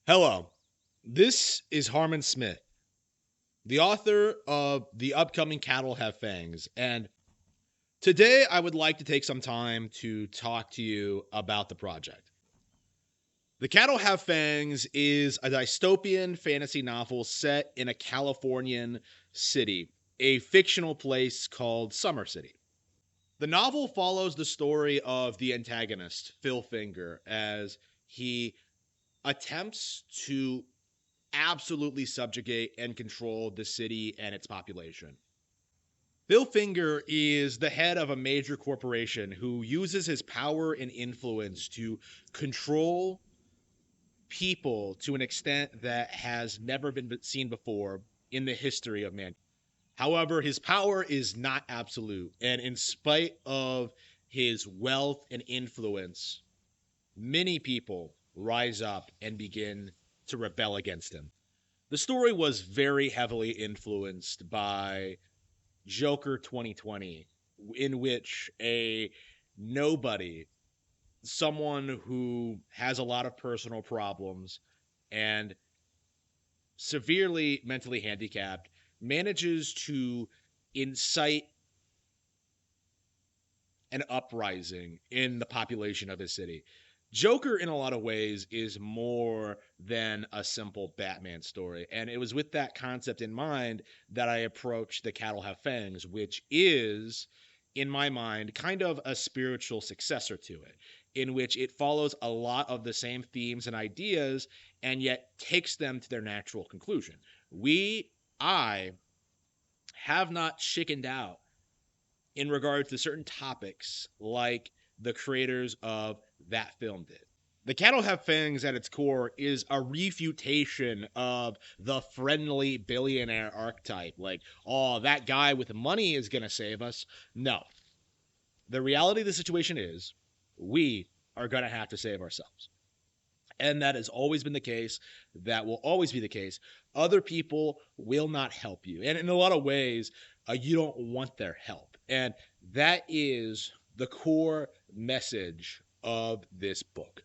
Hello, this is Harmon Smith, the author of the upcoming Cattle Have Fangs, and today I would like to take some time to talk to you about the project. The Cattle Have Fangs is a dystopian fantasy novel set in a Californian city, a fictional place called Summer City. The novel follows the story of the antagonist, Phil Finger, as he attempts to absolutely subjugate and control the city and its population. Phil Finger is the head of a major corporation who uses his power and influence to control people to an extent that has never been seen before in the history of man. However, his power is not absolute, and in spite of his wealth and influence, many people rise up and begin to rebel against him. The story was very heavily influenced by Joker 2020, in which a nobody, someone who has a lot of personal problems and severely mentally handicapped, manages to incite an uprising in the population of his city. Joker, in a lot of ways, is more than a simple Batman story. And it was with that concept in mind that I approached The Cattle Have Fangs, which is, in my mind, kind of a spiritual successor to it, in which it follows a lot of the same themes and ideas and yet takes them to their natural conclusion. I have not chickened out in regards to certain topics like the creators of that film did. The Cattle Have Fangs at its core is a refutation of the friendly billionaire archetype. Like, oh, that guy with money is going to save us. No. The reality of the situation is we are going to have to save ourselves. And that has always been the case. That will always be the case. Other people will not help you. And in a lot of ways, you don't want their help. And that is the core message of this book.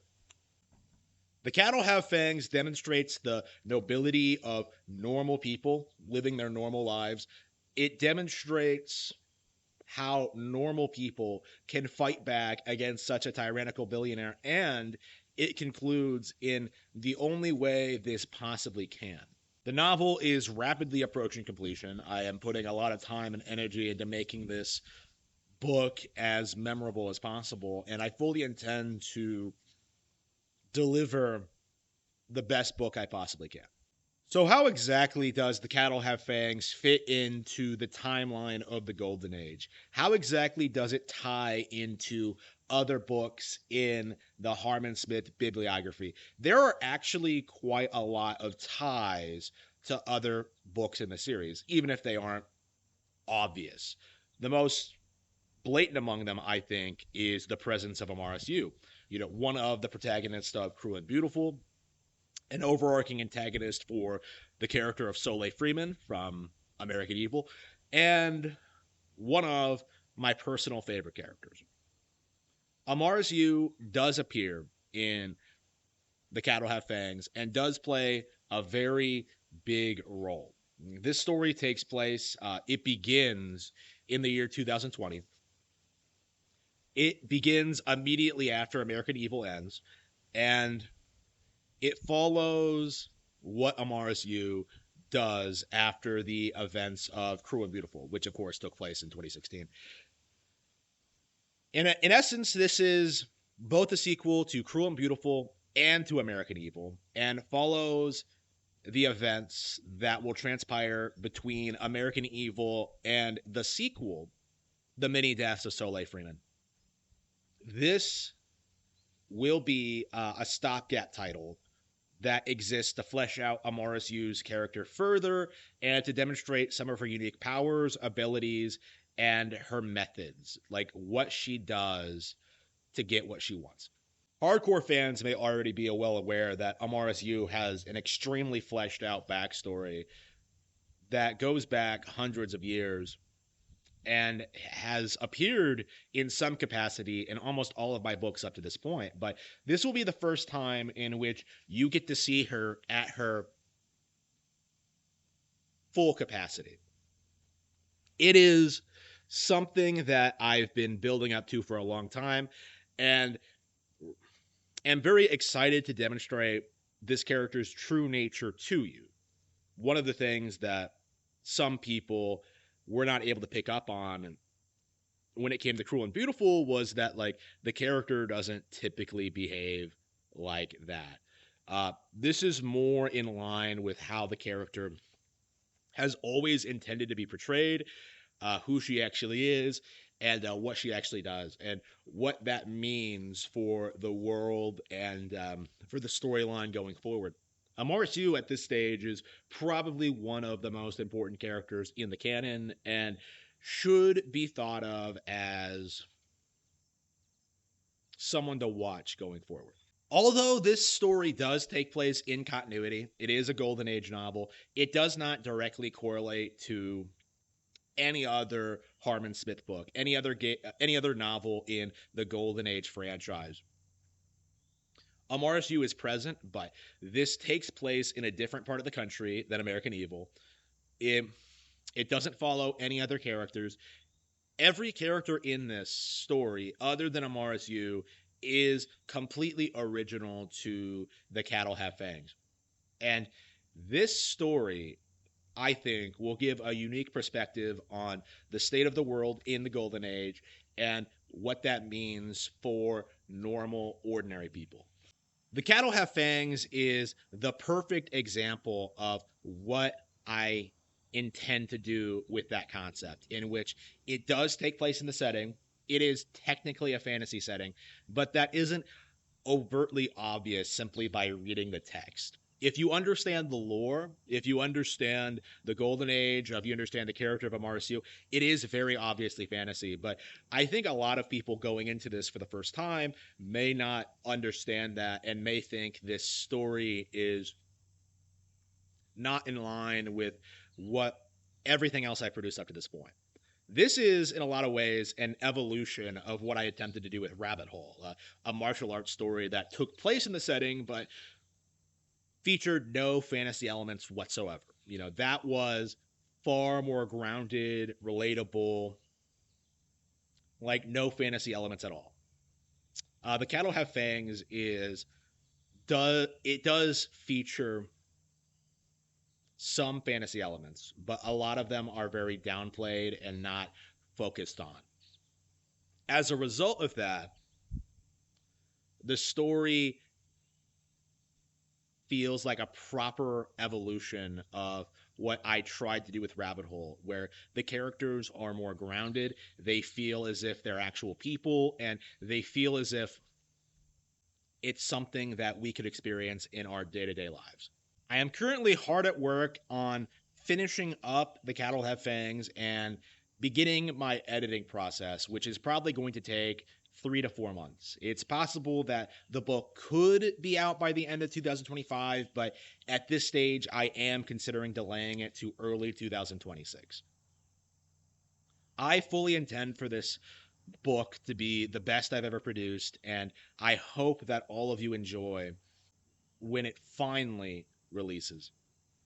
The Cattle Have Fangs demonstrates the nobility of normal people living their normal lives. It demonstrates how normal people can fight back against such a tyrannical billionaire, and it concludes in the only way this possibly can. The novel is rapidly approaching completion. I am putting a lot of time and energy into making this book as memorable as possible, and I fully intend to deliver the best book I possibly can. So how exactly does The Cattle Have Fangs fit into the timeline of the Golden Age? How exactly does it tie into other books in the Harmon Smith bibliography? There are actually quite a lot of ties to other books in the series, even if they aren't obvious. The most blatant among them, I think, is the presence of Amaru. One of the protagonists of Cruel and Beautiful, an overarching antagonist for the character of Soleil Freeman from American Evil, and one of my personal favorite characters. Amaru does appear in The Cattle Have Fangs and does play a very big role. This story takes place, it begins in the year 2020. It begins immediately after American Evil ends, and it follows what Amaru does after the events of Cruel and Beautiful, which of course took place in 2016. In essence, this is both a sequel to Cruel and Beautiful and to American Evil, and follows the events that will transpire between American Evil and the sequel, The Many Deaths of Soleil Freeman. This will be a stopgap title that exists to flesh out Amaru's character further and to demonstrate some of her unique powers, abilities, and her methods, like what she does to get what she wants. Hardcore fans may already be well aware that Amaru has an extremely fleshed out backstory that goes back hundreds of years and has appeared in some capacity in almost all of my books up to this point. But this will be the first time in which you get to see her at her full capacity. It is something that I've been building up to for a long time, and am very excited to demonstrate this character's true nature to you. One of the things that some people were not able to pick up on when it came to Cruel and Beautiful was that, like, the character doesn't typically behave like that. This is more in line with how the character has always intended to be portrayed, who she actually is, and what she actually does, and what that means for the world and for the storyline going forward. Amaru at this stage is probably one of the most important characters in the canon and should be thought of as someone to watch going forward. Although this story does take place in continuity, it is a Golden Age novel, it does not directly correlate to any other Harmon Smith book, any other novel in the Golden Age franchise. Amaru is present, but this takes place in a different part of the country than American Evil. It doesn't follow any other characters. Every character in this story, other than Amaru, is completely original to The Cattle Have Fangs. And this story, I think, will give a unique perspective on the state of the world in the Golden Age and what that means for normal, ordinary people. The Cattle Have Fangs is the perfect example of what I intend to do with that concept, in which it does take place in the setting. It is technically a fantasy setting, but that isn't overtly obvious simply by reading the text. If you understand the lore, if you understand the Golden Age, if you understand the character of Amaru, it is very obviously fantasy. But I think a lot of people going into this for the first time may not understand that and may think this story is not in line with what everything else I produced up to this point. This is, in a lot of ways, an evolution of what I attempted to do with Rabbit Hole, a martial arts story that took place in the setting, but featured no fantasy elements whatsoever. You know, that was far more grounded, relatable, like no fantasy elements at all. The Cattle Have Fangs does feature some fantasy elements, but a lot of them are very downplayed and not focused on. As a result of that, the story feels like a proper evolution of what I tried to do with Rabbit Hole, where the characters are more grounded, they feel as if they're actual people, and they feel as if it's something that we could experience in our day-to-day lives. I am currently hard at work on finishing up The Cattle Have Fangs and beginning my editing process, which is probably going to take 3 to 4 months. It's possible that the book could be out by the end of 2025, but at this stage, I am considering delaying it to early 2026. I fully intend for this book to be the best I've ever produced, and I hope that all of you enjoy when it finally releases.